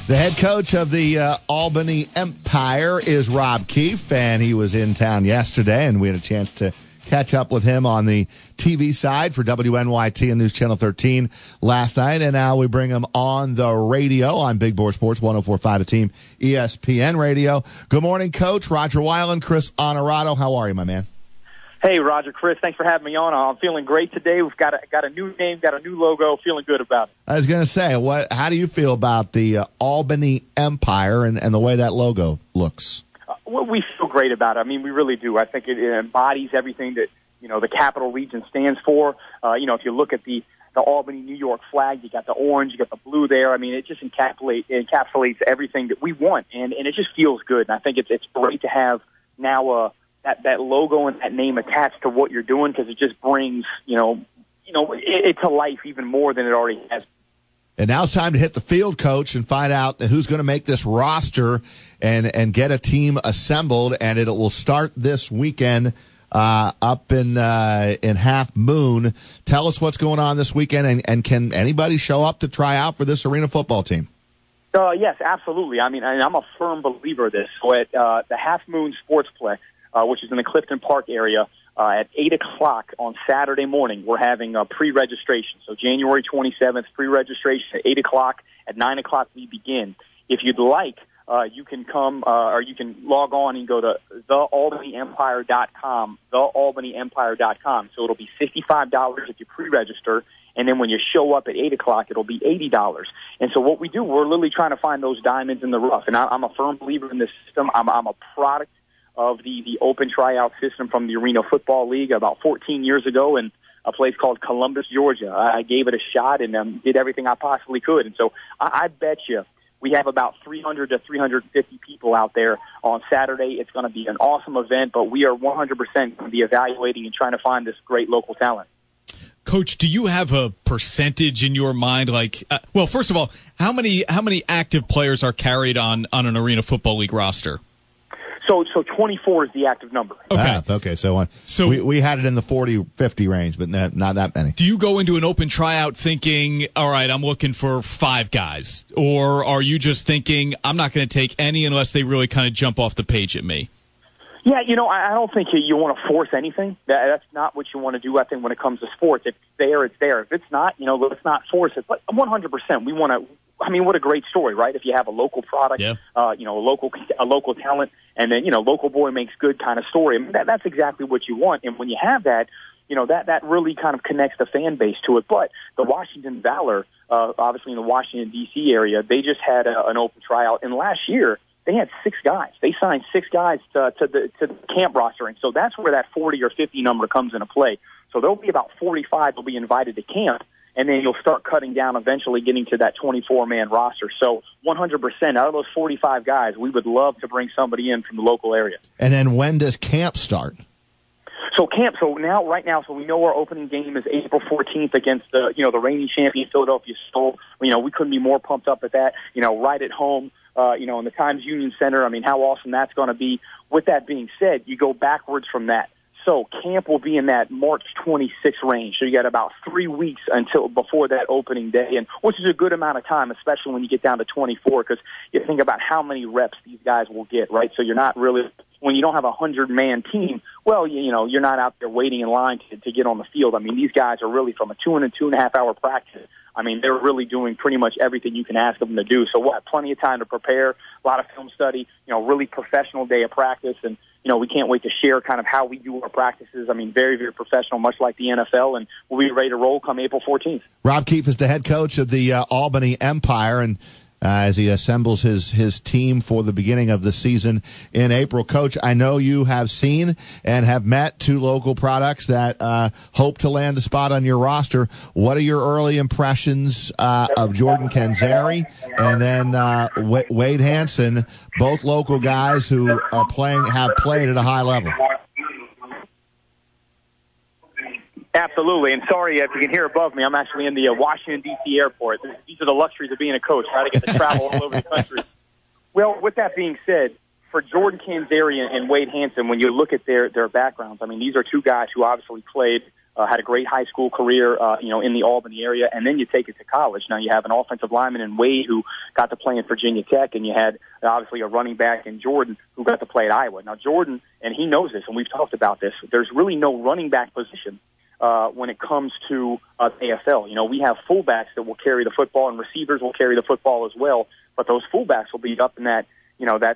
The head coach of the Albany Empire is Rob Keefe, and he was in town yesterday, and we had a chance to catch up with him on the TV side for WNYT and News Channel 13 last night, and now we bring him on the radio on Big Board Sports 104.5 The Team ESPN Radio. Good morning, Coach. Roger Weiland, Chris Honorado. How are you, my man? Hey, Roger, Chris, thanks for having me on. I'm feeling great today. We've got a new name, got a new logo, feeling good about it. I was going to say, how do you feel about the Albany Empire and the way that logo looks? Well, we feel great about it. I mean, we really do. I think it embodies everything that, the Capital Region stands for. If you look at the Albany, New York flag, you got the orange, you got the blue there. I mean, it just encapsulates everything that we want, and it just feels good. And I think it's great to have now that logo and that name attached to what you're doing, because it just brings, it to life even more than it already has. And now it's time to hit the field, Coach, and find out who's going to make this roster and get a team assembled. And it will start this weekend up in Half Moon. Tell us what's going on this weekend, and can anybody show up to try out for this arena football team? Yes, absolutely. I mean, I'm a firm believer of this. So at the Half Moon Sportsplex, which is in the Clifton Park area, at 8 o'clock on Saturday morning, we're having pre-registration. So January 27th, pre-registration at 8 o'clock. At 9 o'clock, we begin. If you'd like, you can come or you can log on and go to thealbanyempire.com, thealbanyempire.com. So it'll be $55 if you pre-register. And then when you show up at 8 o'clock, it'll be $80. And so what we do, we're literally trying to find those diamonds in the rough. And I'm a firm believer in this system. I'm a product of the open tryout system from the Arena Football League about 14 years ago in a place called Columbus, Georgia. I gave it a shot and did everything I possibly could. And so I bet you we have about 300 to 350 people out there on Saturday. It's going to be an awesome event, but we are 100% going to be evaluating and trying to find this great local talent. Coach, do you have a percentage in your mind? Like, well, first of all, how many active players are carried on an Arena Football League roster? So 24 is the active number. Okay. Okay. So we had it in the 40, 50 range, but not that many. Do you go into an open tryout thinking, all right, I'm looking for 5 guys? Or are you just thinking, I'm not going to take any unless they really kind of jump off the page at me? Yeah, I don't think you want to force anything. That's not what you want to do, I think, when it comes to sports. If it's there, it's there. If it's not, let's not force it. But 100%, we want to. I mean, what a great story, right? If you have a local product, yeah. A local talent, and then, local boy makes good kind of story. I mean, that's exactly what you want. And when you have that, that really kind of connects the fan base to it. But the Washington Valor, obviously in the Washington, D.C. area, they just had an open tryout. And last year, they had 6 guys. They signed 6 guys to the camp rostering. So that's where that 40 or 50 number comes into play. So there'll be about 45 will be invited to camp. And then you'll start cutting down, eventually getting to that 24-man roster. So 100% out of those 45 guys, we would love to bring somebody in from the local area. And then when does camp start? So right now, we know our opening game is April 14th against the reigning champion Philadelphia Soul. We couldn't be more pumped up at that. Right at home, in the Times Union Center. I mean, how awesome that's going to be. With that being said, you go backwards from that. So camp will be in that March 26th range. So you got about 3 weeks until before that opening day, and which is a good amount of time, especially when you get down to 24, because you think about how many reps these guys will get, right? So you're not really, when you don't have a 100-man team, well, you're not out there waiting in line to get on the field. I mean, these guys are really from a 2.5 hour practice. I mean, they're really doing pretty much everything you can ask them to do. So we'll have plenty of time to prepare, a lot of film study, really professional day of practice. And, we can't wait to share kind of how we do our practices. I mean, very, very professional, much like the NFL. And we'll be ready to roll come April 14th. Rob Keefe is the head coach of the Albany Empire, and as he assembles his team for the beginning of the season in April. Coach, I know you have seen and have met 2 local products that hope to land a spot on your roster. What are your early impressions of Jordan Canzeri and then Wade Hansen, both local guys who have played at a high level? Absolutely, and sorry if you can hear above me, I'm actually in the Washington, D.C. airport. These are the luxuries of being a coach, right? I get to travel all over the country. Well, with that being said, for Jordan Canzeri and Wade Hansen, when you look at their backgrounds, I mean, these are 2 guys who obviously played had a great high school career, in the Albany area, and then you take it to college. Now you have an offensive lineman in Wade who got to play in Virginia Tech, and you had obviously a running back in Jordan who got to play at Iowa. Now Jordan, and he knows this, and we've talked about this, there's really no running back position when it comes to AFL. We have fullbacks that will carry the football, and receivers will carry the football as well, but those fullbacks will be up in that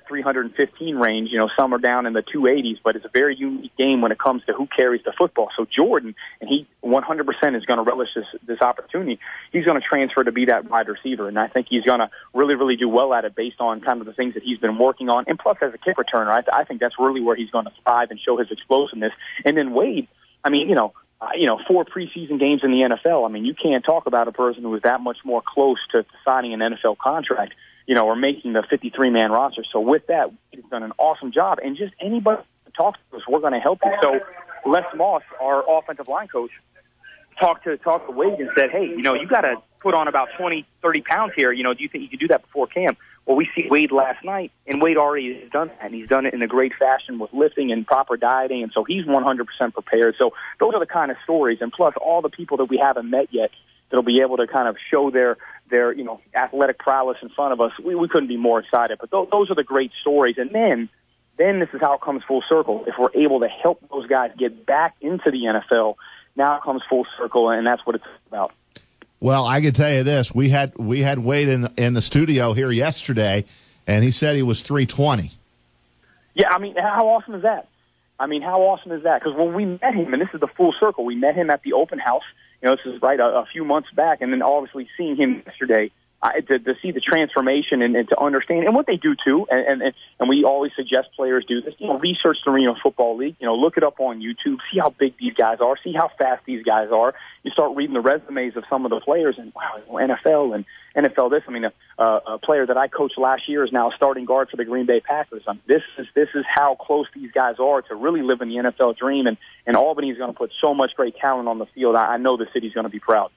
315 range. Some are down in the 280s, but it's a very unique game when it comes to who carries the football. So Jordan, and he 100% is going to relish this opportunity. He's going to transfer to be that wide receiver, and I think he's going to really, really do well at it based on kind of the things that he's been working on. And plus, as a kick returner, I think that's really where he's going to thrive and show his explosiveness. And then Wade, 4 preseason games in the NFL. You can't talk about a person who is that much more close to signing an NFL contract, or making the 53-man roster. So with that, he's done an awesome job. And just anybody who talks to us, we're going to help you. So Les Moss, our offensive line coach, talked to Wade and said, hey, you got to put on about 20, 30 pounds here. Do you think you can do that before camp? Well, we see Wade last night, and Wade already has done that, and he's done it in a great fashion with lifting and proper dieting, and so he's 100% prepared. So those are the kind of stories, and plus all the people that we haven't met yet that'll be able to kind of show their athletic prowess in front of us. We couldn't be more excited. But those are the great stories. And then this is how it comes full circle. If we're able to help those guys get back into the NFL, now it comes full circle, and that's what it's about. Well, I can tell you this: we had Wade in the studio here yesterday, and he said he was 320. Yeah, how awesome is that? How awesome is that? Because when we met him, and this is the full circle, we met him at the open house. This is right a few months back, and then obviously seeing him yesterday to see the transformation and to understand, and what they do too, and we always suggest players do this. Research the Arena Football League. Look it up on YouTube. See how big these guys are. See how fast these guys are. You start reading the resumes of some of the players, and wow, NFL and NFL this. A player that I coached last year is now a starting guard for the Green Bay Packers. This is how close these guys are to really living the NFL dream, and Albany is going to put so much great talent on the field. I know the city's going to be proud.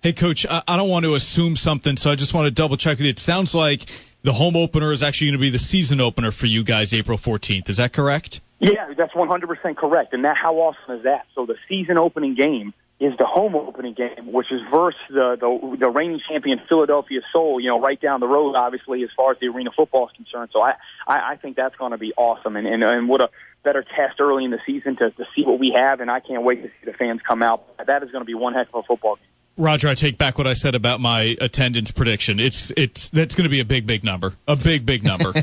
Hey, Coach, I don't want to assume something, so I just want to double-check with you. It sounds like the home opener is actually going to be the season opener for you guys April 14th. Is that correct? Yeah, that's 100% correct. And how awesome is that? So the season opening game is the home opening game, which is versus the reigning champion Philadelphia Soul, right down the road, obviously, as far as the Arena Football is concerned. So I think that's going to be awesome. And what a better test early in the season to see what we have, and I can't wait to see the fans come out. That is going to be one heck of a football game. Roger, I take back what I said about my attendance prediction. That's going to be a big number. A big number.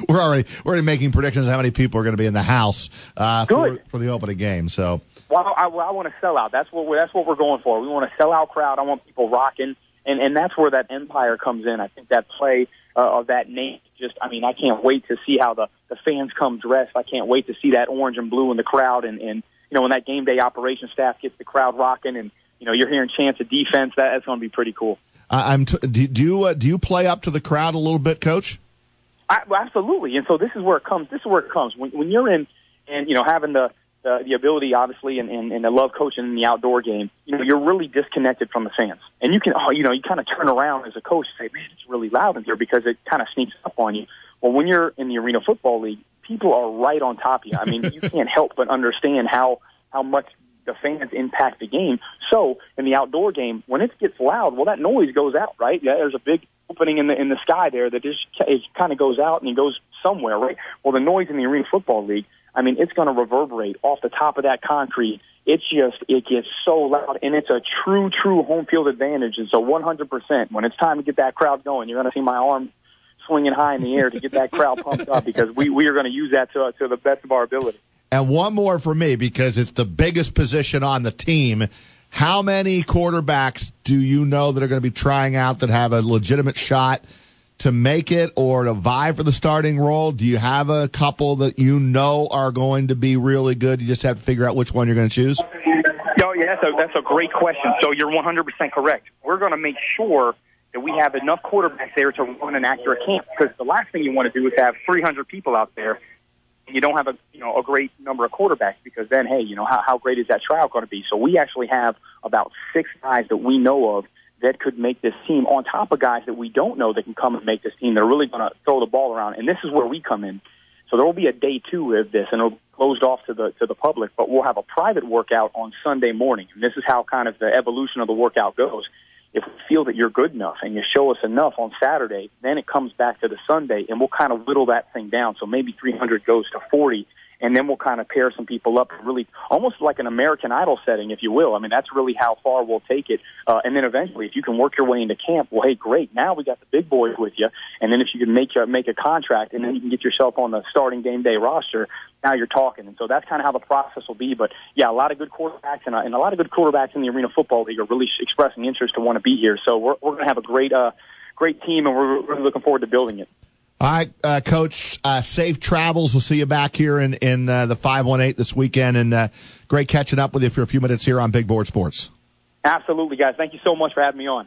We're already making predictions of how many people are going to be in the house for the opening game. So, well, I want to sell out. That's what we're going for. We want a sellout crowd. I want people rocking, and that's where that empire comes in. I think that play of that name. I can't wait to see how the fans come dressed. I can't wait to see that orange and blue in the crowd, and when that game day operation staff gets the crowd rocking and. You're hearing chants of defense. That's going to be pretty cool. Do you play up to the crowd a little bit, Coach? Absolutely. And so this is where it comes. When you're in, and having the ability, obviously, and the love coaching in the outdoor game. You're really disconnected from the fans, and you can, you kind of turn around as a coach and say, "Man, it's really loud in here," because it kind of sneaks up on you. Well, when you're in the Arena Football League, people are right on top of you. You can't help but understand how much the fans impact the game. So in the outdoor game, when it gets loud, well, that noise goes out, right? Yeah, there's a big opening in the sky there that just it kind of goes out and it goes somewhere, right? Well, the noise in the Arena Football League, it's going to reverberate off the top of that concrete. It gets so loud, and it's a true home field advantage. And so 100%, when it's time to get that crowd going, you're going to see my arm swinging high in the air to get that crowd pumped up, because we are going to use that to the best of our ability. And one more for me, because it's the biggest position on the team. How many quarterbacks do you know that are going to be trying out that have a legitimate shot to make it or to vie for the starting role? Do you have a couple that you know are going to be really good? You just have to figure out which one you're going to choose? Oh, yeah, that's a great question. So you're 100% correct. We're going to make sure that we have enough quarterbacks there to run an accurate camp, because the last thing you want to do is have 300 people out there and you don't have a great number of quarterbacks, because then, hey, how great is that tryout going to be? So we actually have about 6 guys that we know of that could make this team, on top of guys that we don't know that can come and make this team. They're really going to throw the ball around, and this is where we come in. So there will be a day 2 of this, and it'll closed off to the public, but we'll have a private workout on Sunday morning. And this is how kind of the evolution of the workout goes. If we feel that you're good enough and you show us enough on Saturday, then it comes back to the Sunday, and we'll kind of whittle that thing down. So maybe 300 goes to 40, and then we'll kind of pair some people up, really almost like an American Idol setting, if you will. I mean, that's really how far we'll take it. And then eventually, if you can work your way into camp, well, hey, great. Now we got the big boys with you. And then if you can make a contract, and then you can get yourself on the starting game day roster, now you're talking. And so that's kind of how the process will be. But, yeah, a lot of good quarterbacks and a lot of good quarterbacks in the Arena Football League are really expressing interest to want to be here. So we're going to have a great team, and we're really looking forward to building it. All right, Coach, safe travels. We'll see you back here in the 518 this weekend, and great catching up with you for a few minutes here on Big Board Sports. Absolutely, guys. Thank you so much for having me on.